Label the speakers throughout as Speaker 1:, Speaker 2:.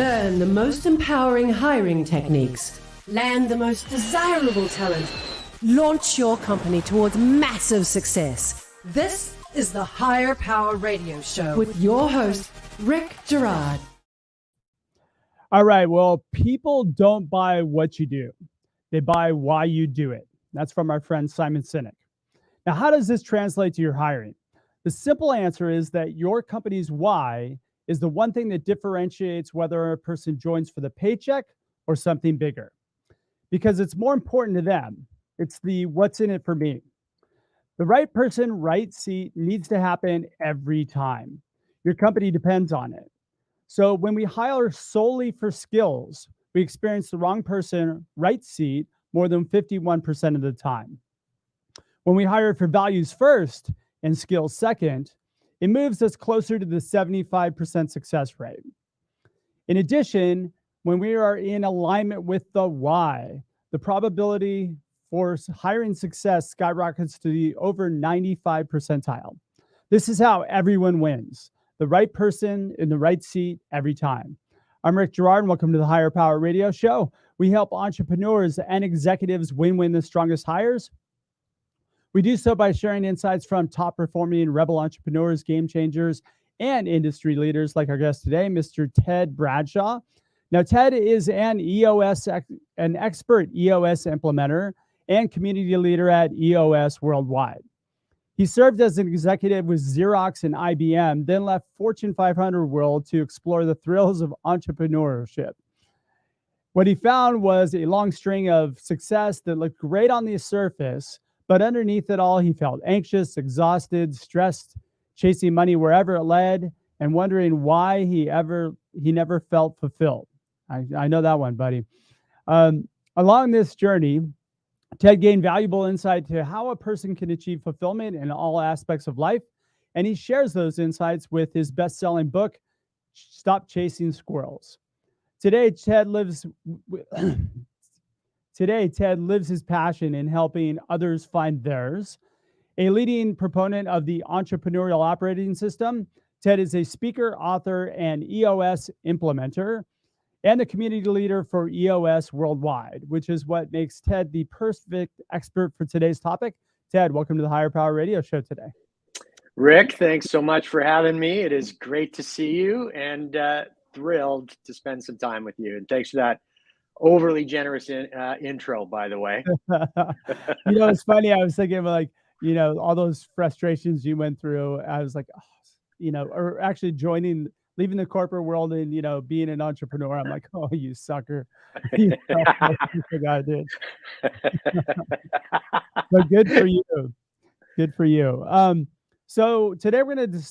Speaker 1: Learn the most empowering hiring techniques. Land the most desirable talent. Launch your company towards massive success. This is the Higher Power Radio Show with your host, Rick Girard.
Speaker 2: All right. Well, people don't buy what you do. They buy why you do it. That's from our friend Simon Sinek. Now, how does this translate to your hiring? The simple answer is that your company's why is the one thing that differentiates whether a person joins for the paycheck or something bigger. Because it's more important to them. It's the what's in it for me. The right person, right seat needs to happen every time. Your company depends on it. So when we hire solely for skills, we experience the wrong person, right seat more than 51% of the time. When we hire for values first and skills second, it moves us closer to the 75% success rate. In addition, when we are in alignment with the why, the probability for hiring success skyrockets to the over 95 percentile. This is how everyone wins. The right person in the right seat every time. I'm Rick Girard, and welcome to the Higher Power Radio Show. We help entrepreneurs and executives win the strongest hires. We do so by sharing insights from top-performing rebel entrepreneurs, game changers, and industry leaders like our guest today, Mr. Ted Bradshaw. Now, Ted is an expert EOS implementer and community leader at EOS Worldwide. He served as an executive with Xerox and IBM, then left Fortune 500 World to explore the thrills of entrepreneurship. What he found was a long string of success that looked great on the surface, but underneath it all, he felt anxious, exhausted, stressed, chasing money wherever it led, and wondering why he never felt fulfilled. I know that one, buddy. Along this journey, Ted gained valuable insight to how a person can achieve fulfillment in all aspects of life, and he shares those insights with his best-selling book, Stop Chasing Squirrels. Today, Ted lives his passion in helping others find theirs. A leading proponent of the entrepreneurial operating system, Ted is a speaker, author, and EOS implementer, and the community leader for EOS Worldwide, which is what makes Ted the perfect expert for today's topic. Ted, welcome to the Higher Power Radio Show today.
Speaker 3: Rick, thanks so much for having me. It is great to see you and thrilled to spend some time with you. And thanks for that overly generous intro, by the way.
Speaker 2: It's funny. I was thinking of all those frustrations you went through. I was like, or actually leaving the corporate world and, being an entrepreneur. I'm like, oh, you sucker. You guy did. But good for you. Good for you. So today we're going to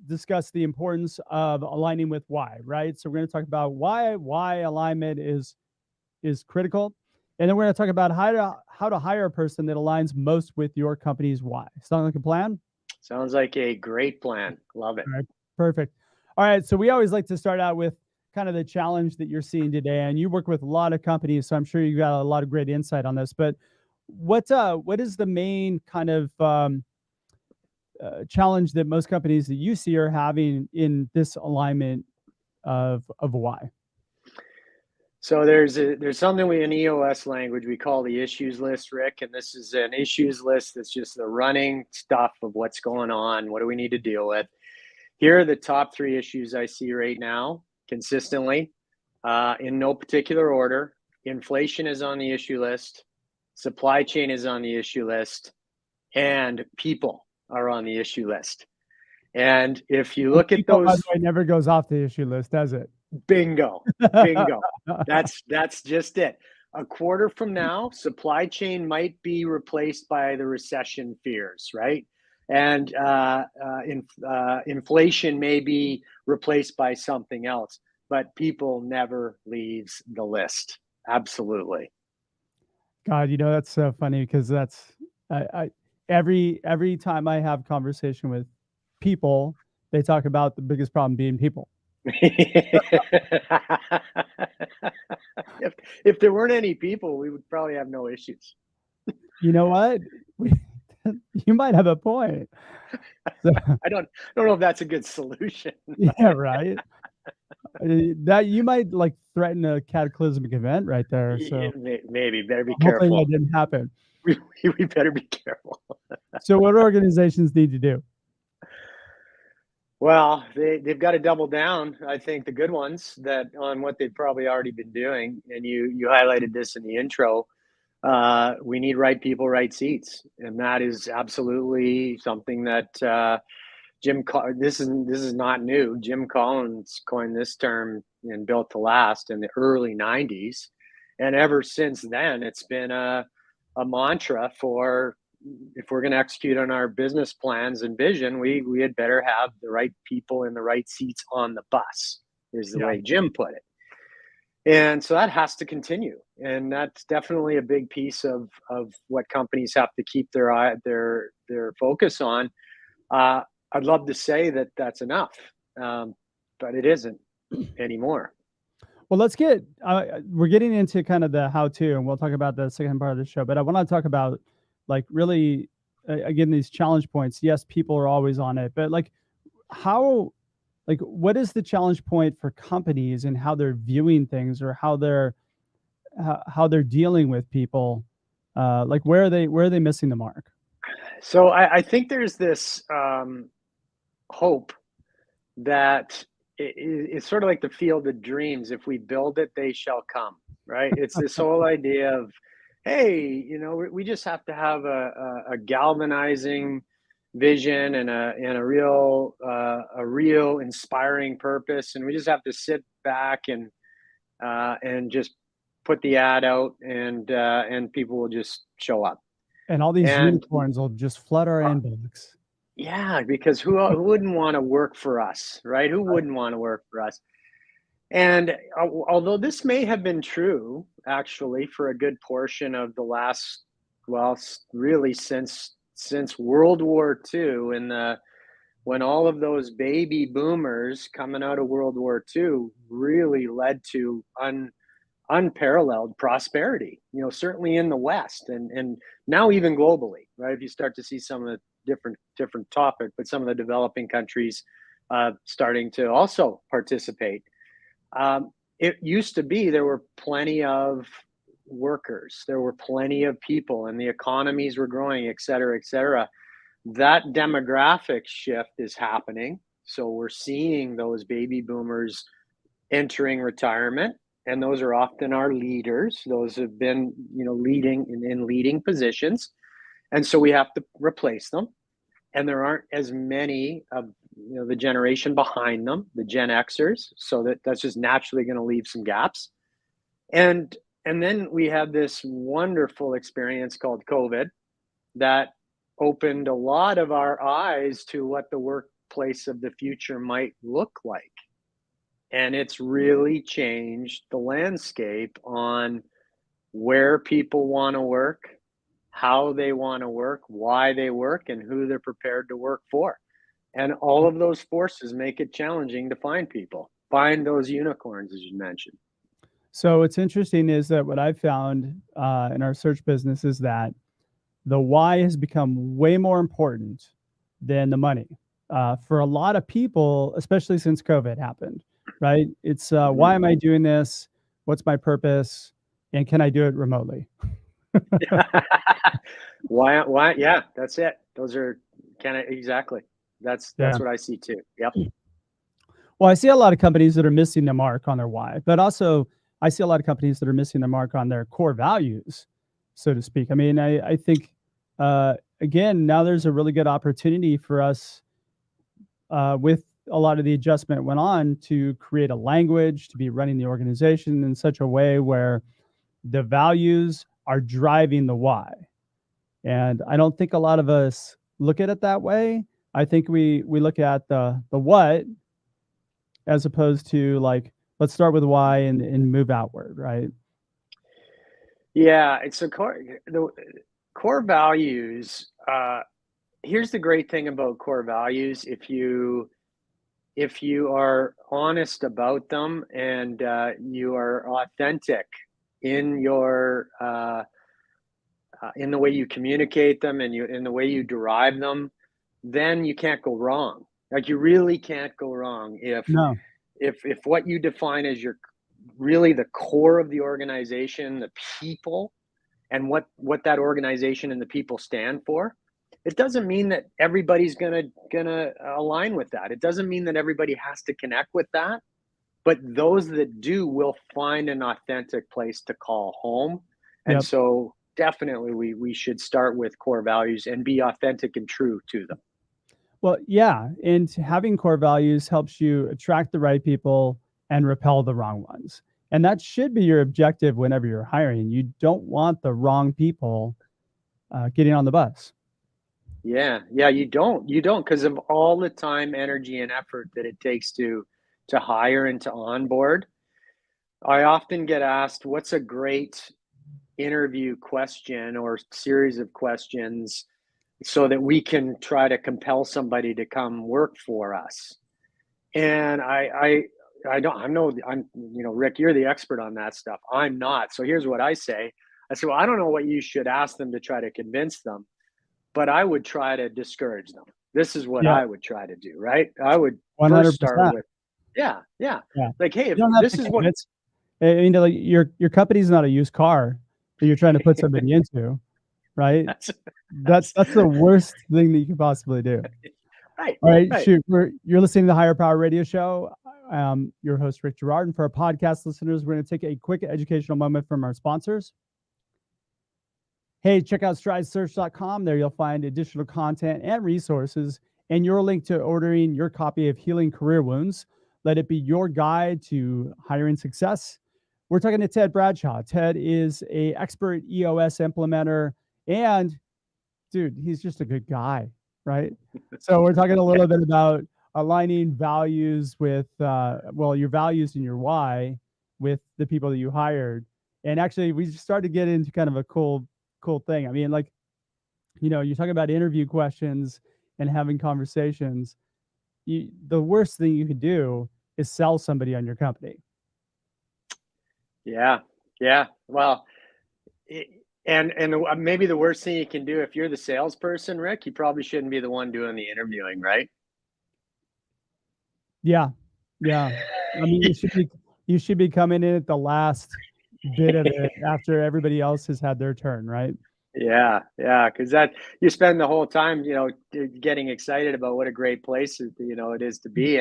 Speaker 2: discuss the importance of aligning with why, right? So we're going to talk about why alignment is critical. And then we're going to talk about how to hire a person that aligns most with your company's why. Sound like a plan?
Speaker 3: Sounds like a great plan. Love it.
Speaker 2: All right, perfect. All right. So we always like to start out with kind of the challenge that you're seeing today. And you work with a lot of companies, so I'm sure you got a lot of great insight on this. But what is the main kind of challenge that most companies that you see are having in this alignment of why?
Speaker 3: So there's something in EOS language we call the issues list, Rick, and this is an issues list that's just the running stuff of what's going on. What do we need to deal with? Here are the top 3 issues I see right now consistently, in no particular order. Inflation is on the issue list, supply chain is on the issue list, and people are on the issue list. And if you look at those,
Speaker 2: it never goes off the issue list, does it?
Speaker 3: Bingo. That's just it. A quarter from now, supply chain might be replaced by the recession fears, right? And inflation may be replaced by something else, but people never leaves the list. Absolutely.
Speaker 2: God, that's so funny because that's every time I have conversation with people, they talk about the biggest problem being people.
Speaker 3: If there weren't any people, we would probably have no issues.
Speaker 2: You know what? You might have a point. So,
Speaker 3: I don't know if that's a good solution.
Speaker 2: Yeah, right. That you might like threaten a cataclysmic event right there. So
Speaker 3: Maybe better be
Speaker 2: I'm hoping
Speaker 3: careful.
Speaker 2: that didn't happen.
Speaker 3: We better be careful.
Speaker 2: So what do organizations need to do?
Speaker 3: Well, they've got to double down. I think the good ones that on what they've probably already been doing, and you highlighted this in the intro. We need right people, right seats, and that is absolutely something that this is not new. Jim Collins coined this term in Built to Last in the early '90s, and ever since then, it's been a mantra for if we're going to execute on our business plans and vision, we had better have the right people in the right seats on the bus, is the
Speaker 2: Yeah.
Speaker 3: way Jim put it. And so that has to continue, and that's definitely a big piece of what companies have to keep their focus on. I'd love to say that that's enough, but it isn't anymore.
Speaker 2: Well, let's get, we're getting into kind of the how-to, and we'll talk about the second part of the show, but I want to talk about like really, again, these challenge points. Yes, people are always on it, but like what is the challenge point for companies and how they're viewing things, or how they're dealing with people? Like where are they missing the mark?
Speaker 3: So I think there's this hope that it's sort of like the field of dreams. If we build it, they shall come, right? It's this whole idea of, hey, we just have to have a galvanizing vision and a real inspiring purpose, and we just have to sit back and just put the ad out, and people will just show up.
Speaker 2: And all these
Speaker 3: And
Speaker 2: unicorns will just flood our inbox.
Speaker 3: yeah, because who wouldn't want to work for us, right? Who wouldn't want to work for us? And although this may have been true, actually, for a good portion of the last, well, really since World War II, when all of those baby boomers coming out of World War II really led to unparalleled prosperity, certainly in the West, and now even globally, right? If you start to see some of the different topic, but some of the developing countries starting to also participate. It used to be there were plenty of workers, there were plenty of people, and the economies were growing, et cetera, et cetera. That demographic shift is happening. So we're seeing those baby boomers entering retirement, and those are often our leaders. Those have been, leading in leading positions, and so we have to replace them. And there aren't as many of the generation behind them, the Gen Xers, so that's just naturally going to leave some gaps. And then we have this wonderful experience called COVID that opened a lot of our eyes to what the workplace of the future might look like. And it's really changed the landscape on where people want to work, how they want to work, why they work, and who they're prepared to work for. And all of those forces make it challenging to find those unicorns, as you mentioned.
Speaker 2: So what's interesting is that what I've found in our search business is that the why has become way more important than the money for a lot of people, especially since COVID happened, right? It's why am I doing this? What's my purpose? And can I do it remotely?
Speaker 3: Why? Yeah, that's it. Those are exactly. That's what I see too. Yep.
Speaker 2: Well, I see a lot of companies that are missing the mark on their why, but also I see a lot of companies that are missing the mark on their core values, so to speak. I mean, I think, again, now there's a really good opportunity for us with a lot of the adjustment went on to create a language, to be running the organization in such a way where the values are driving the why. And I don't think a lot of us look at it that way. I think we look at the what, as opposed to like, let's start with why and move outward, right?
Speaker 3: Yeah, it's the core values. Here's the great thing about core values: if you are honest about them, and you are authentic in your in the way you communicate them, and in the way you derive them, then you can't go wrong. Like, you really can't go wrong if what you define as your really the core of the organization, the people, and what that organization and the people stand for, it doesn't mean that everybody's gonna align with that. It doesn't mean that everybody has to connect with that, but those that do will find an authentic place to call home. And
Speaker 2: Yep.
Speaker 3: so definitely we should start with core values and be authentic and true to them.
Speaker 2: Well, yeah. And having core values helps you attract the right people and repel the wrong ones. And that should be your objective whenever you're hiring. You don't want the wrong people getting on the bus.
Speaker 3: Yeah, you don't because of all the time, energy, and effort that it takes to hire and to onboard. I often get asked, what's a great interview question or series of questions so that we can try to compel somebody to come work for us? And I don't, I'm, Rick, you're the expert on that stuff. I'm not. So here's what I say. I say, well, I don't know what you should ask them to try to convince them, but I would try to discourage them. This is what
Speaker 2: Yeah,
Speaker 3: I would try to do, right? I would first
Speaker 2: 100%.
Speaker 3: start with, yeah.
Speaker 2: Yeah.
Speaker 3: Like, hey,
Speaker 2: You
Speaker 3: if
Speaker 2: don't have
Speaker 3: this
Speaker 2: to
Speaker 3: is what,
Speaker 2: convince. I mean, like your company's not a used car that you're trying to put somebody into, right? That's the worst thing that you could possibly do.
Speaker 3: right.
Speaker 2: All right,
Speaker 3: Right.
Speaker 2: shoot. You're listening to the Higher Power Radio Show. Your host, Rick Girard. And for our podcast listeners, we're going to take a quick educational moment from our sponsors. Hey, check out stridesearch.com. There you'll find additional content and resources and your link to ordering your copy of Healing Career Wounds. Let it be your guide to hiring success. We're talking to Ted Bradshaw. Ted is an expert EOS implementer, and dude, he's just a good guy, right? So we're talking a little bit about aligning values with, your values and your why with the people that you hired. And actually, we started to get into kind of a cool thing. I mean, like, you're talking about interview questions and having conversations. The worst thing you could do is sell somebody on your company.
Speaker 3: Yeah. Well, and maybe the worst thing you can do if you're the salesperson, Rick, you probably shouldn't be the one doing the interviewing, right?
Speaker 2: Yeah. I mean, you should be coming in at the last bit of it after everybody else has had their turn, right?
Speaker 3: Yeah, because that you spend the whole time, getting excited about what a great place it is to be,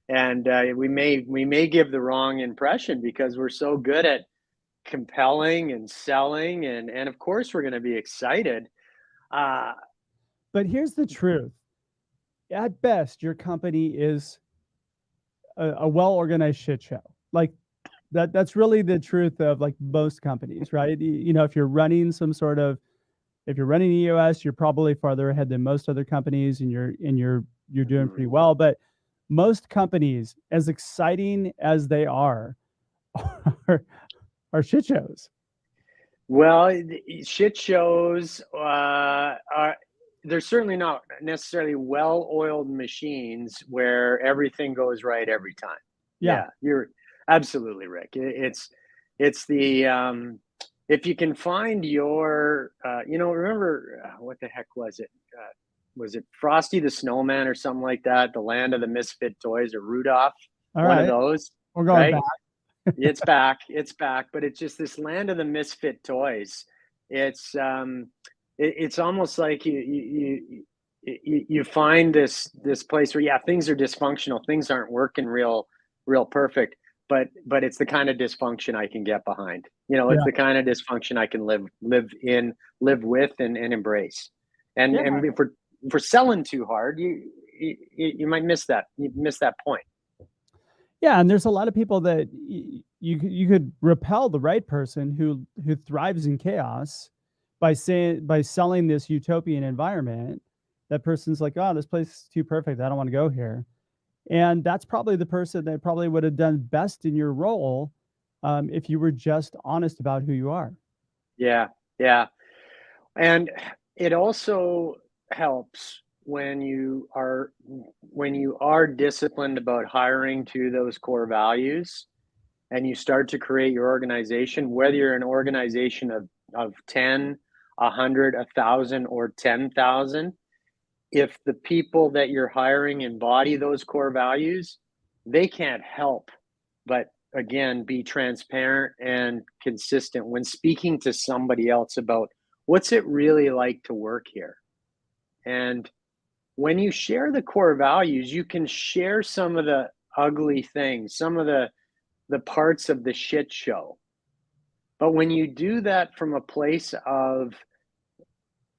Speaker 3: and we may give the wrong impression because we're so good at compelling and selling, and of course we're going to be excited.
Speaker 2: But here's the truth: at best, your company is a well-organized shit show. Like that's really the truth of like most companies, right? If you're running EOS, you're probably farther ahead than most other companies, and you're doing pretty well. But most companies, as exciting as they are shit shows.
Speaker 3: Well, shit shows they're certainly not necessarily well-oiled machines where everything goes right every time. Yeah, you're absolutely, Rick. It's the if you can find your remember what the heck was it? Was it Frosty the Snowman or something like that? The Land of the Misfit Toys, or Rudolph?
Speaker 2: All
Speaker 3: One
Speaker 2: right.
Speaker 3: of those.
Speaker 2: We're going back.
Speaker 3: It's back, but it's just this Land of the Misfit Toys. It's almost like you find this place where things are dysfunctional, things aren't working real perfect, but it's the kind of dysfunction I can get behind. It's the kind of dysfunction I can live with and embrace. And if we're selling too hard, you might miss that. You miss that point.
Speaker 2: Yeah, and there's a lot of people that you could repel the right person who thrives in chaos by selling this utopian environment. That person's like, oh, this place is too perfect, I don't want to go here. And that's probably the person that probably would have done best in your role if you were just honest about who you are.
Speaker 3: Yeah. And it also helps when you are disciplined about hiring to those core values, and you start to create your organization, whether you're an organization of 10, 100, 1,000, or 10,000. If the people that you're hiring embody those core values, they can't help but, again, be transparent and consistent when speaking to somebody else about what's it really like to work here. And when you share the core values, you can share some of the ugly things, some of the parts of the shit show. But when you do that from a place of,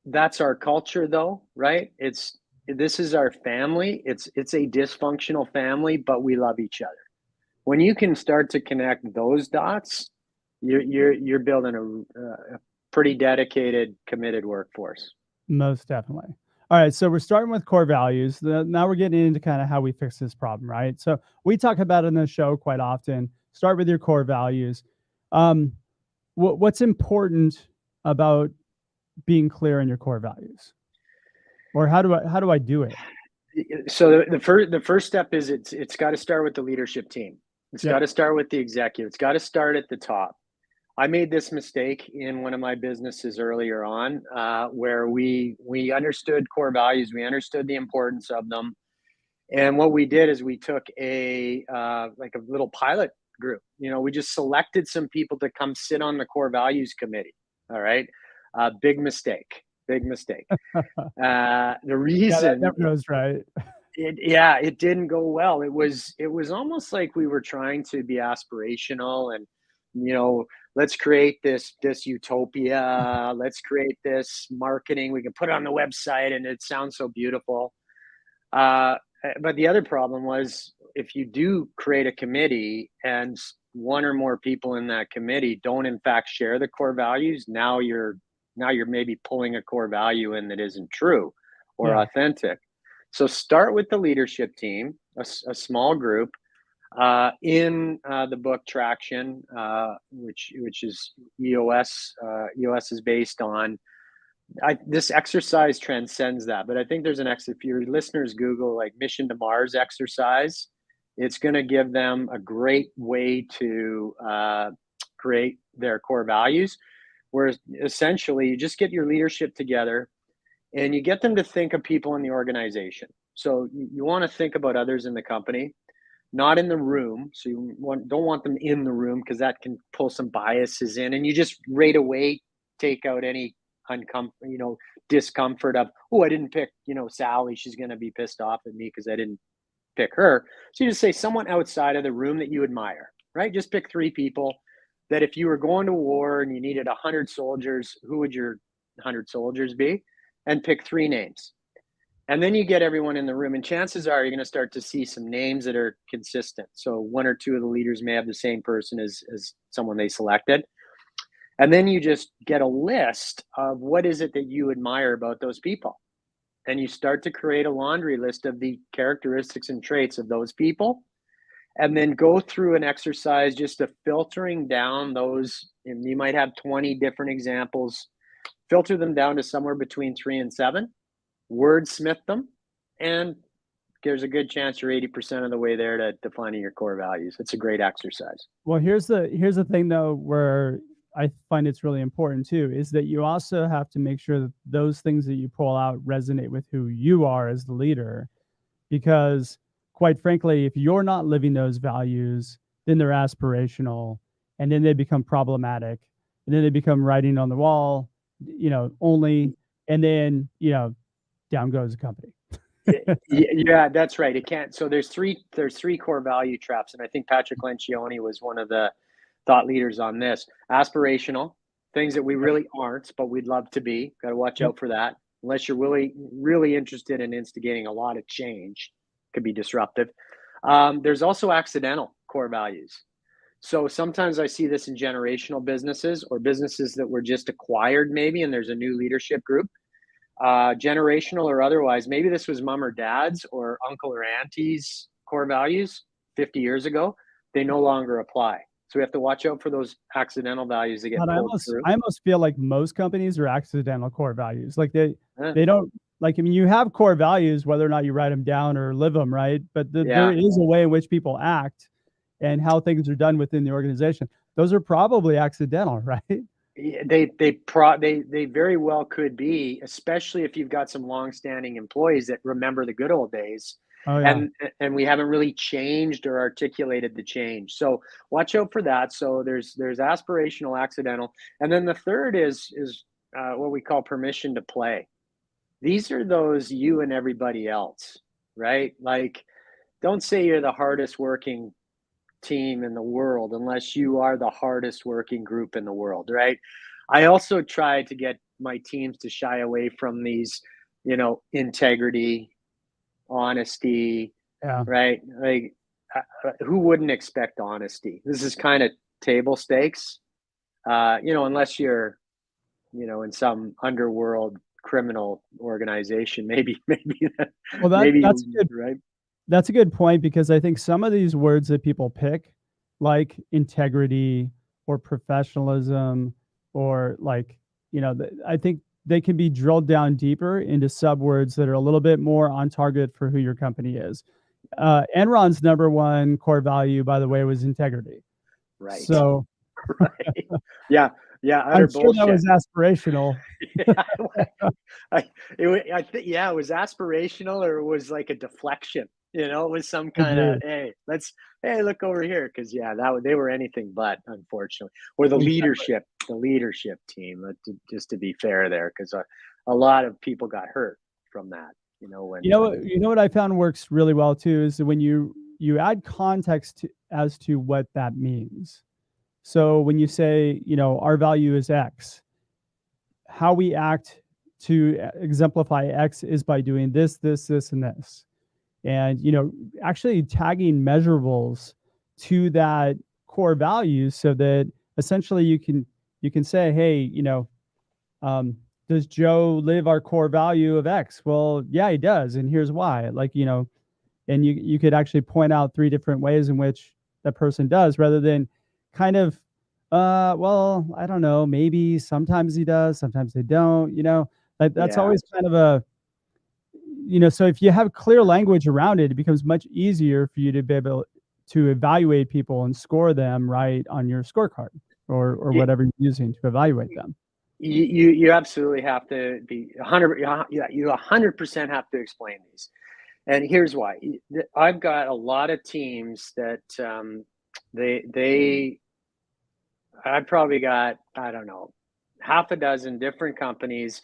Speaker 3: that's our culture though, right? This is our family. It's a dysfunctional family, but we love each other. When you can start to connect those dots, you're building a pretty dedicated, committed workforce.
Speaker 2: Most definitely. All right, so we're starting with core values. Now we're getting into kind of how we fix this problem, right? So we talk about it in the show quite often. Start with your core values. What's important about being clear on your core values, or how do I do it?
Speaker 3: So the first step is it's got to start with the leadership team. It's got to start with the executive. It's got to start at the top. I made this mistake in one of my businesses earlier on, where we understood core values, we understood the importance of them, and what we did is we took like a little pilot group. We just selected some people to come sit on the core values committee. All right, big mistake. The reason
Speaker 2: that goes right.
Speaker 3: It didn't go well. It was almost like we were trying to be aspirational and, let's create this utopia. Let's create this marketing. We can put it on the website and it sounds so beautiful. But the other problem was, if you do create a committee and one or more people in that committee don't in fact share the core values, now you're maybe pulling a core value in that isn't true or authentic. So start with the leadership team, a small group. In the book Traction, which is EOS is based on, this exercise transcends that. But I think there's if your listeners Google like Mission to Mars exercise, it's going to give them a great way to create their core values, where essentially you just get your leadership together and you get them to think of people in the organization. So you want to think about others in the company, not in the room. So don't want them in the room, because that can pull some biases in, and you just right away take out any discomfort of, oh, I didn't pick, Sally. She's going to be pissed off at me because I didn't pick her. So you just say someone outside of the room that you admire, right? Just pick 3 people that if you were going to war and you needed 100 soldiers, who would your 100 soldiers be? And pick 3 names. And then you get everyone in the room, and chances are you're going to start to see some names that are consistent. So 1 or 2 of the leaders may have the same person as someone they selected. And then you just get a list of what is it that you admire about those people. And you start to create a laundry list of the characteristics and traits of those people. And then go through an exercise just of filtering down those. And you might have 20 different examples. Filter them down to somewhere between 3 and 7, wordsmith them, and there's a good chance you're 80% of the way there to defining your core values. It's a great exercise.
Speaker 2: Well, here's the thing though, where I find it's really important too, is that you also have to make sure that those things that you pull out resonate with who you are as the leader, because quite frankly, if you're not living those values, then they're aspirational, and then they become problematic, and then they become writing on the wall, only, and then, down goes the company.
Speaker 3: Yeah, that's right. It can't. So there's three core value traps. And I think Patrick Lencioni was one of the thought leaders on this. Aspirational, things that we really aren't, but we'd love to be. Got to watch out for that. Unless you're really interested in instigating a lot of change, could be disruptive. There's also accidental core values. So sometimes I see this in generational businesses or businesses that were just acquired maybe, and there's a new leadership group, generational or otherwise. Maybe this was mom or dad's or uncle or auntie's core values 50 years ago. They no longer apply. So we have to watch out for those accidental values that get pulled through.
Speaker 2: I almost feel like most companies are accidental core values. Like they don't, like, I mean, you have core values, whether or not you write them down or live them, right? But there is a way in which people act and how things are done within the organization. Those are probably accidental, right?
Speaker 3: They very well could be, especially if you've got some longstanding employees that remember the good old days.
Speaker 2: Oh yeah.
Speaker 3: And we haven't really changed or articulated the change. So watch out for that. So there's aspirational, accidental, and then the third is what we call permission to play. These are those you and everybody else, right? Like, don't say you're the hardest working team in the world unless you are the hardest working group in the world, right? I also try to get my teams to shy away from these, integrity, honesty,
Speaker 2: Yeah.
Speaker 3: right? Like, who wouldn't expect honesty? This is kind of table stakes, unless you're, in some underworld criminal organization, maybe,
Speaker 2: Well,
Speaker 3: maybe,
Speaker 2: that's good.
Speaker 3: right?
Speaker 2: That's a good point, because I think some of these words that people pick, like integrity or professionalism, or like, I think they can be drilled down deeper into subwords that are a little bit more on target for who your company is. Enron's number one core value, by the way, was integrity.
Speaker 3: Right.
Speaker 2: So
Speaker 3: Right. Yeah. Yeah.
Speaker 2: I'm
Speaker 3: Utter
Speaker 2: sure that
Speaker 3: bullshit.
Speaker 2: was aspirational.
Speaker 3: Yeah. It was aspirational, or it was like a deflection. It was some kind of,
Speaker 2: Agreed.
Speaker 3: hey, look over here. Cause yeah, they were anything but, unfortunately, or the
Speaker 2: Exactly.
Speaker 3: leadership team, just to be fair there. Cause a lot of people got hurt from that, when,
Speaker 2: You know what I found works really well too is when you add context as to what that means. So when you say, our value is X, how we act to exemplify X is by doing this, this, this, and this. And, actually tagging measurables to that core value, so that essentially you can say, hey, does Joe live our core value of X? Well, yeah, he does. And here's why. Like, and you could actually point out 3 different ways in which that person does, rather than kind of, well, I don't know, maybe sometimes he does, sometimes they don't, like that's
Speaker 3: yeah,
Speaker 2: always kind of a, so if you have clear language around it, it becomes much easier for you to be able to evaluate people and score them right on your scorecard, or
Speaker 3: you,
Speaker 2: whatever you're using to evaluate them.
Speaker 3: you absolutely have to be 100. Yeah, you 100% have to explain these. And here's why. I've got a lot of teams that I've probably got, I don't know, half a dozen different companies.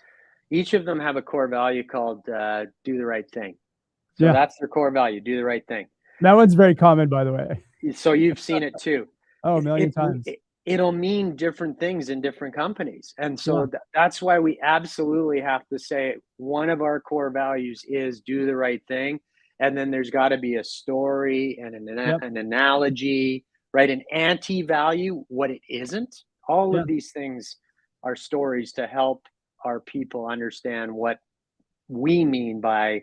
Speaker 3: Each of them have a core value called do the right thing. So
Speaker 2: Yeah,
Speaker 3: that's their core value, do the right thing.
Speaker 2: that one's very common, by the way.
Speaker 3: So you've seen it too.
Speaker 2: Oh, a million
Speaker 3: It,
Speaker 2: times.
Speaker 3: it'll mean different things in different companies. And
Speaker 2: Yeah,
Speaker 3: so that's why we absolutely have to say one of our core values is do the right thing. And then there's got to be a story and
Speaker 2: yep,
Speaker 3: an analogy, right? An anti-value, what it isn't. All
Speaker 2: yeah.
Speaker 3: of these things are stories to help our people understand what we mean by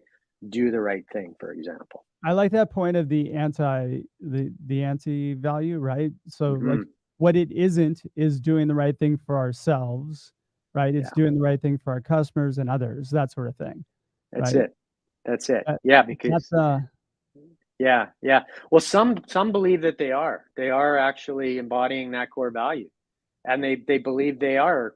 Speaker 3: do the right thing, for example.
Speaker 2: I like that point of the anti value, right? So like,
Speaker 3: Hmm.
Speaker 2: what it isn't is doing the right thing for ourselves, right? It's
Speaker 3: Yeah,
Speaker 2: doing the right thing for our customers and others, that sort of thing,
Speaker 3: that's
Speaker 2: right?
Speaker 3: it. That's it.
Speaker 2: Uh,
Speaker 3: Yeah,
Speaker 2: that's
Speaker 3: because yeah, yeah. Well, some believe that they are. They are actually embodying that core value, and they believe they are,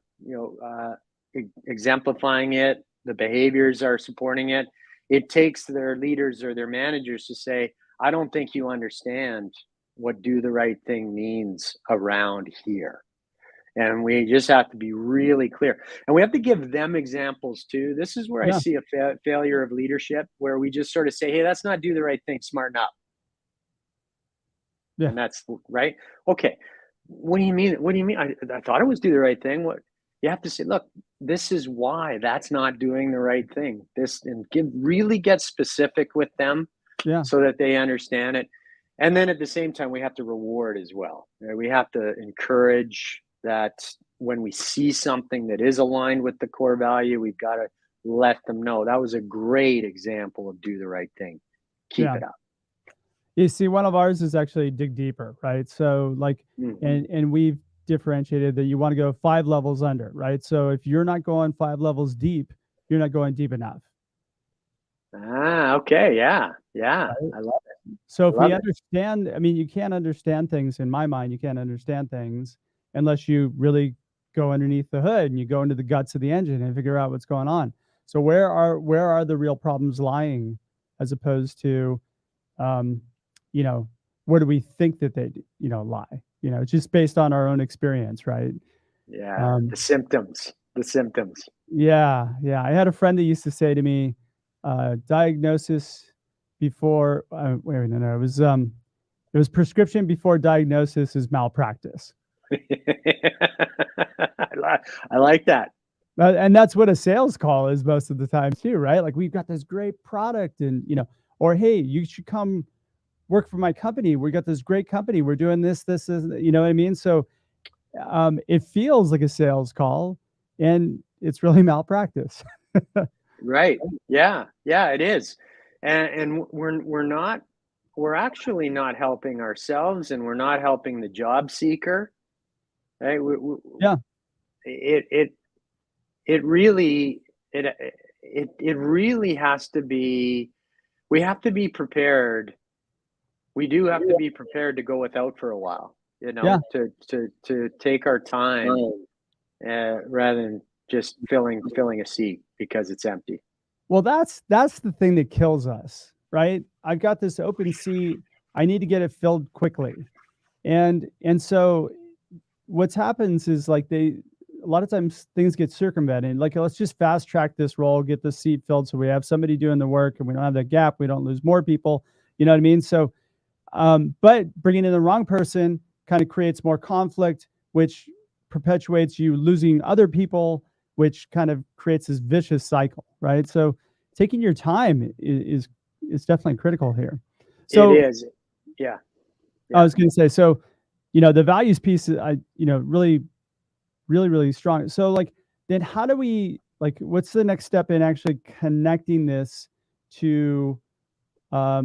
Speaker 3: exemplifying it. The behaviors are supporting it. It takes their leaders or their managers to say, "I don't think you understand what do the right thing means around here." And we just have to be really clear. And we have to give them examples too. This is where I
Speaker 2: yeah,
Speaker 3: see a failure of leadership, where we just sort of say, hey, that's not do the right thing, smarten up.
Speaker 2: yeah,
Speaker 3: And that's right. Okay. What do you mean? What do you mean? I thought it was do the right thing. What you have to say, look, this is why that's not doing the right thing. This, and really get specific with them
Speaker 2: yeah,
Speaker 3: so that they understand it. And then at the same time, we have to reward as well. Right? We have to encourage that when we see something that is aligned with the core value, we've got to let them know that was a great example of do the right thing. Keep
Speaker 2: yeah.
Speaker 3: it up.
Speaker 2: You see, one of ours is actually dig deeper, right? So like,
Speaker 3: Hmm.
Speaker 2: and we've differentiated that you want to go 5 levels under, right? So if you're not going 5 levels deep, you're not going deep enough.
Speaker 3: Ah, okay. Yeah. Yeah.
Speaker 2: Right?
Speaker 3: I love
Speaker 2: So
Speaker 3: I
Speaker 2: if we
Speaker 3: love it.
Speaker 2: understand, I mean, you can't understand things, in my mind, you can't understand things unless you really go underneath the hood and you go into the guts of the engine and figure out what's going on. So where are the real problems lying as opposed to, you know, where do we think that they, you know, lie? You know, just based on our own experience, right?
Speaker 3: Yeah, the symptoms, the symptoms.
Speaker 2: Yeah, yeah. I had a friend that used to say to me, diagnosis before, wait, no, it was prescription before diagnosis is malpractice.
Speaker 3: I like that.
Speaker 2: And that's what a sales call is most of the time too, right? Like, we've got this great product and, you know, or, hey, you should come work for my company. We got this great company. We're doing this, is, you know what I mean? So it feels like a sales call and it's really malpractice.
Speaker 3: Right. Yeah. Yeah, it is. And we're actually not helping ourselves, and we're not helping the job seeker. Right.
Speaker 2: Yeah.
Speaker 3: It really, it really has to be, we have to be prepared. We do have to be prepared to go without for a while, you
Speaker 2: Yeah.
Speaker 3: know, to take our time, rather than just filling a seat because it's empty.
Speaker 2: Well, that's the thing that kills us, right? I've got this open seat. I need to get it filled quickly. And so what's happens is, like, a lot of times things get circumvented. Like, let's just fast track this role, get the seat filled so we have somebody doing the work and we don't have that gap. We don't lose more people. You know what I mean? So, but bringing in the wrong person kind of creates more conflict, which perpetuates you losing other people, which kind of creates this vicious cycle, right? So taking your time is definitely critical here. So
Speaker 3: it is. Yeah.
Speaker 2: I was going to say, so, you know, the values piece, you know, really, really, really strong. So, like, then how do we, like, what's the next step in actually connecting this to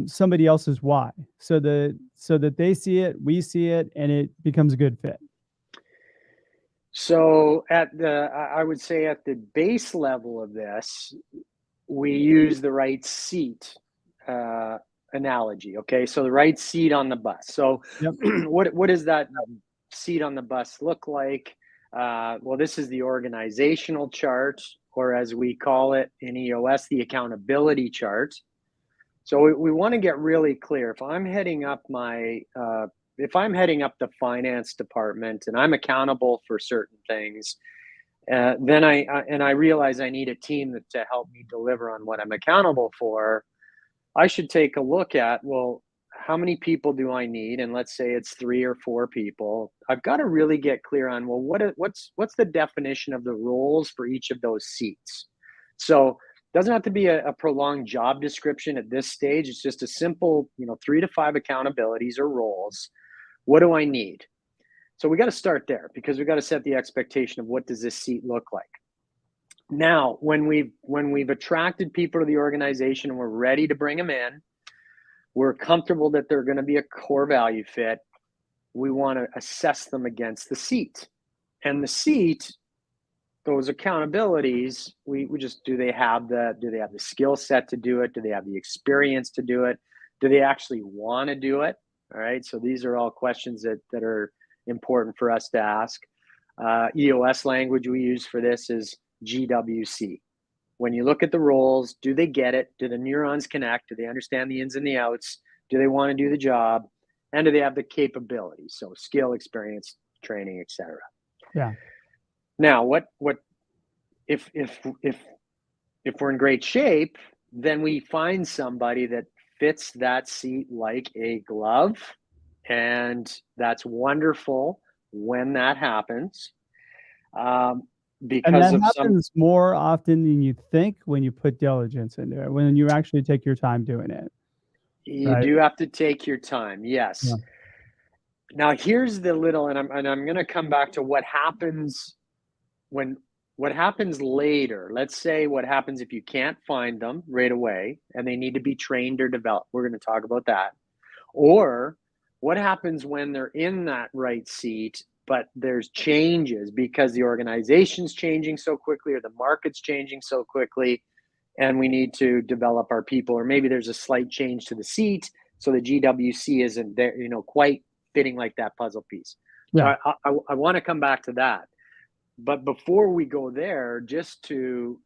Speaker 2: somebody else's why, so that they see it, we see it, and it becomes a good fit?
Speaker 3: So I would say at the base level of this, we use the right seat analogy. Okay, so the right seat on the bus. So
Speaker 2: Yep.
Speaker 3: what does that seat on the bus look like? Well, this is the organizational chart, or as we call it in EOS, the accountability chart. So we want to get really clear. If I'm heading up the finance department and I'm accountable for certain things, then I realize I need a team to help me deliver on what I'm accountable for. I should take a look at, well, how many people do I need? And let's say it's 3 or 4 people. I've got to really get clear on, well, what's the definition of the roles for each of those seats? So it doesn't have to be a prolonged job description at this stage. It's just a simple, 3 to 5 accountabilities or roles. What do I need? So we got to start there, because we got to set the expectation of what does this seat look like. Now, when we've attracted people to the organization and we're ready to bring them in, we're comfortable that they're going to be a core value fit, we want to assess them against the seat. And the seat, those accountabilities, we just, do they have the skill set to do it? Do they have the experience to do it? Do they actually want to do it? All right. So these are all questions that are important for us to ask. EOS language we use for this is GWC. When you look at the roles, do they get it? Do the neurons connect? Do they understand the ins and the outs? Do they want to do the job? And do they have the capabilities? So skill, experience, training, etc.
Speaker 2: Yeah.
Speaker 3: Now, what if we're in great shape, then we find somebody that fits that seat like a glove, and that's wonderful when that happens.
Speaker 2: And that happens more often than you think when you put diligence into it, when you actually take your time doing it.
Speaker 3: You do have to take your time. Yes.
Speaker 2: Yeah.
Speaker 3: Now here's the little, and I'm going to come back to what happens later. Let's say what happens if you can't find them right away and they need to be trained or developed. We're going to talk about that. Or what happens when they're in that right seat, but there's changes because the organization's changing so quickly or the market's changing so quickly, and we need to develop our people, or maybe there's a slight change to the seat, so the GWC isn't there, quite fitting like that puzzle piece.
Speaker 2: Yeah.
Speaker 3: So I want to come back to that. But before we go there, just to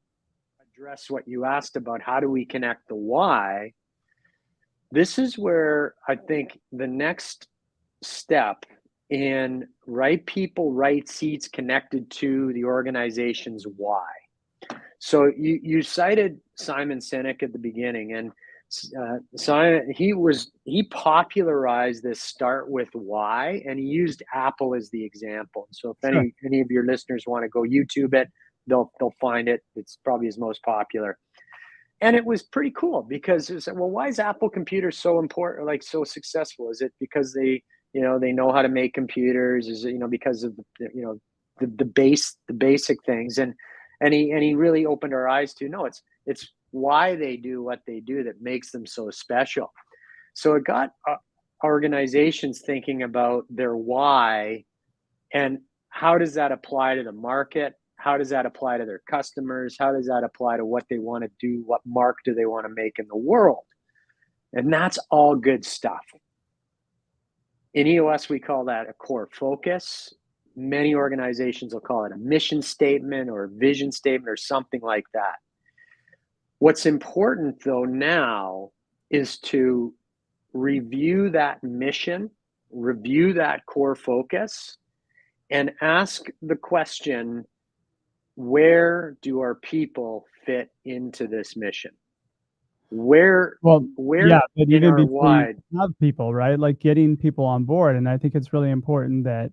Speaker 3: address what you asked about, how do we connect the why? This is where I think the next step in right people, right seats connected to the organization's why. So you cited Simon Sinek at the beginning, and Simon he popularized this start with why, and he used Apple as the example. So if
Speaker 2: Sure.
Speaker 3: any of your listeners want to go YouTube it, they'll find it. It's probably his most popular. And it was pretty cool because it was like, well, why is Apple computers so important, like so successful? Is it because they know how to make computers? Is it, because of the basic things? And he really opened our eyes to, no, it's why they do what they do that makes them so special. So it got organizations thinking about their why and how does that apply to the market? How does that apply to their customers? How does that apply to what they want to do? What mark do they want to make in the world? And that's all good stuff. In EOS, we call that a core focus. Many organizations will call it a mission statement or a vision statement or something like that. What's important, though, now is to review that mission, review that core focus, and ask the question, where do our people fit into this mission? Where
Speaker 2: But
Speaker 3: in
Speaker 2: even
Speaker 3: our
Speaker 2: before
Speaker 3: why?
Speaker 2: you have people, right? Like getting people on board. And I think it's really important that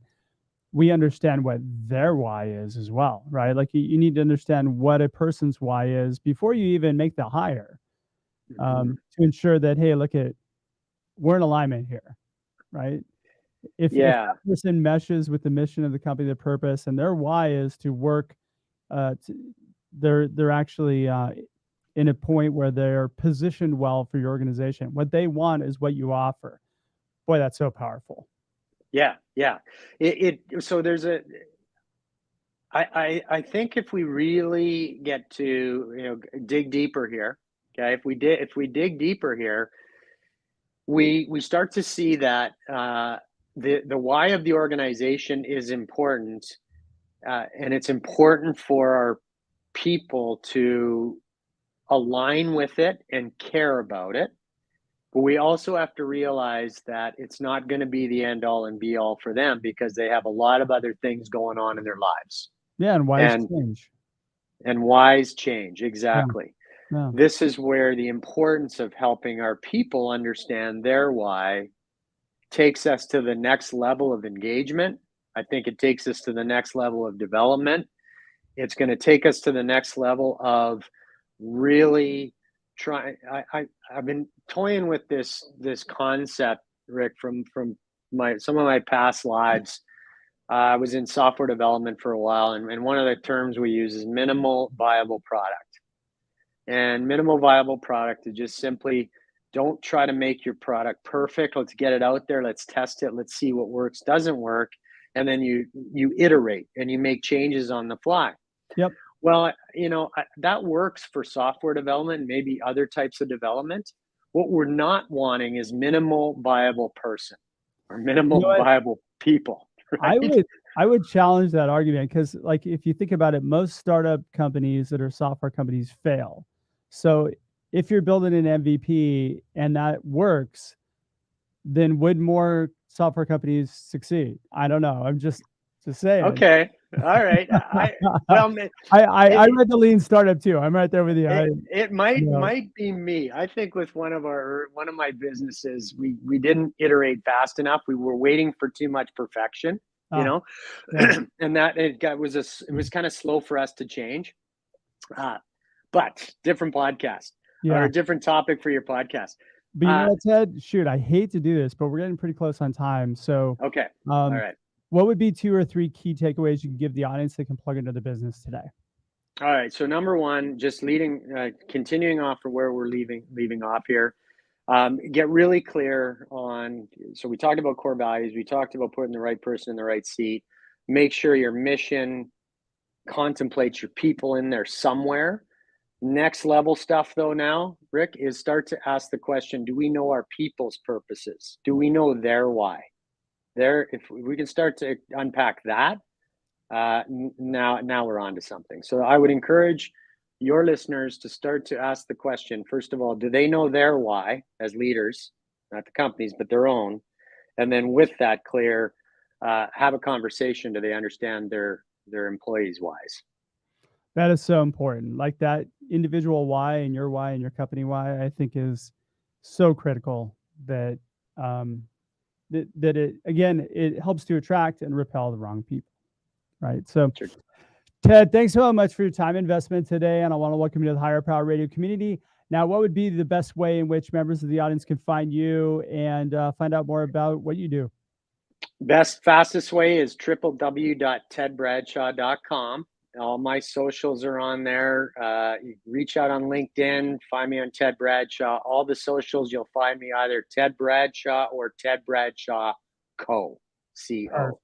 Speaker 2: we understand what their why is as well, right? Like you need to understand what a person's why is before you even make the hire, to ensure that, hey, we're in alignment here, right? If that person meshes with the mission of the company, the purpose, and their why is to work, they're actually in a point where they're positioned well for your organization. What they want is what you offer. Boy, that's so powerful.
Speaker 3: Yeah. So there's I think if we really get to dig deeper here, okay, if we dig deeper here, we start to see that the why of the organization is important, and it's important for our people to align with it and care about it. But we also have to realize that it's not going to be the end all and be all for them because they have a lot of other things going on in their lives.
Speaker 2: Yeah, and wise change.
Speaker 3: And wise change, exactly.
Speaker 2: Yeah.
Speaker 3: This is where the importance of helping our people understand their why takes us to the next level of engagement. I think it takes us to the next level of development. It's going to take us to the next level of really trying. I've been toying with this concept, Rick, from some of my past lives. I was in software development for a while, and one of the terms we use is minimal viable product. And minimal viable product is just simply, don't try to make your product perfect. Let's get it out there. Let's test it. Let's see what works, doesn't work. And then you iterate and you make changes on the fly.
Speaker 2: Yep.
Speaker 3: Well, that works for software development, maybe other types of development. What we're not wanting is minimal viable person or minimal viable people. Right?
Speaker 2: I would challenge that argument because, like, if you think about it, most startup companies that are software companies fail. So if you're building an MVP and that works, then would more software companies succeed? I don't know. I'm just saying.
Speaker 3: Okay. All right. I
Speaker 2: read the Lean Startup too. I'm right there with you.
Speaker 3: It might be me. I think with one of my businesses, we didn't iterate fast enough. We were waiting for too much perfection, and that it was kind of slow for us to change. But different podcast or a different topic for your podcast.
Speaker 2: But you know what, Ted? Shoot, I hate to do this, but we're getting pretty close on time. So
Speaker 3: okay. All right.
Speaker 2: What would be 2 or 3 key takeaways you can give the audience that can plug into the business today?
Speaker 3: All right. So number one, just continuing off from where we're leaving off here. Get really clear on. So we talked about core values. We talked about putting the right person in the right seat. Make sure your mission contemplates your people in there somewhere. Next level stuff, though, now, Rick, is start to ask the question: do we know our people's purposes? Do we know their why? If we can start to unpack that, now we're on to something. So I would encourage your listeners to start to ask the question, first of all, do they know their why as leaders, not the companies, but their own? And then with that clear, have a conversation. Do they understand their employees' whys?
Speaker 2: That is so important. Like that individual why and your company why, I think is so critical that that it helps to attract and repel the wrong people, right? So,
Speaker 3: Sure.
Speaker 2: Ted, thanks so much for your time investment today, and I want to welcome you to the Higher Power Radio community. Now, what would be the best way in which members of the audience can find you and find out more about what you do?
Speaker 3: Fastest way is www.tedbradshaw.com. All my socials are on there. You reach out on LinkedIn, find me on Ted Bradshaw. All the socials, you'll find me either Ted Bradshaw or Ted Bradshaw Co. C-O.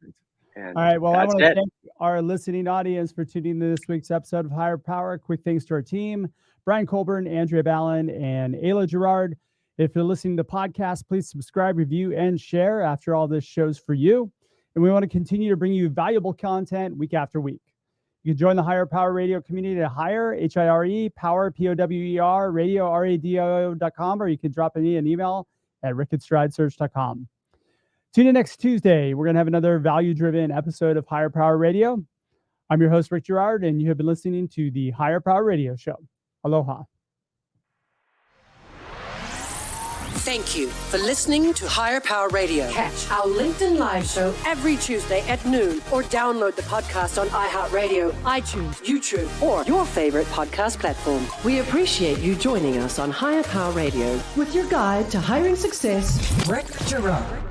Speaker 2: All right. Well, I want to thank our listening audience for tuning in to this week's episode of Higher Power. Quick thanks to our team, Brian Colburn, Andrea Ballin, and Ayla Gerard. If you're listening to the podcast, please subscribe, review, and share. After all, this show's for you. And we want to continue to bring you valuable content week after week. You can join the Higher Power Radio community at Higher, H-I-R-E, Power, P-O-W-E-R, radio, R-A-D-I-O.com, or you can drop me an email at rick@stridesearch.com. Tune in next Tuesday. We're going to have another value-driven episode of Higher Power Radio. I'm your host, Rick Gerard, and you have been listening to the Higher Power Radio Show. Aloha.
Speaker 1: Thank you for listening to Higher Power Radio. Catch our LinkedIn Live show every Tuesday at noon, or download the podcast on iHeartRadio, iTunes, YouTube, or your favorite podcast platform. We appreciate you joining us on Higher Power Radio with your guide to hiring success, Rick Gerard.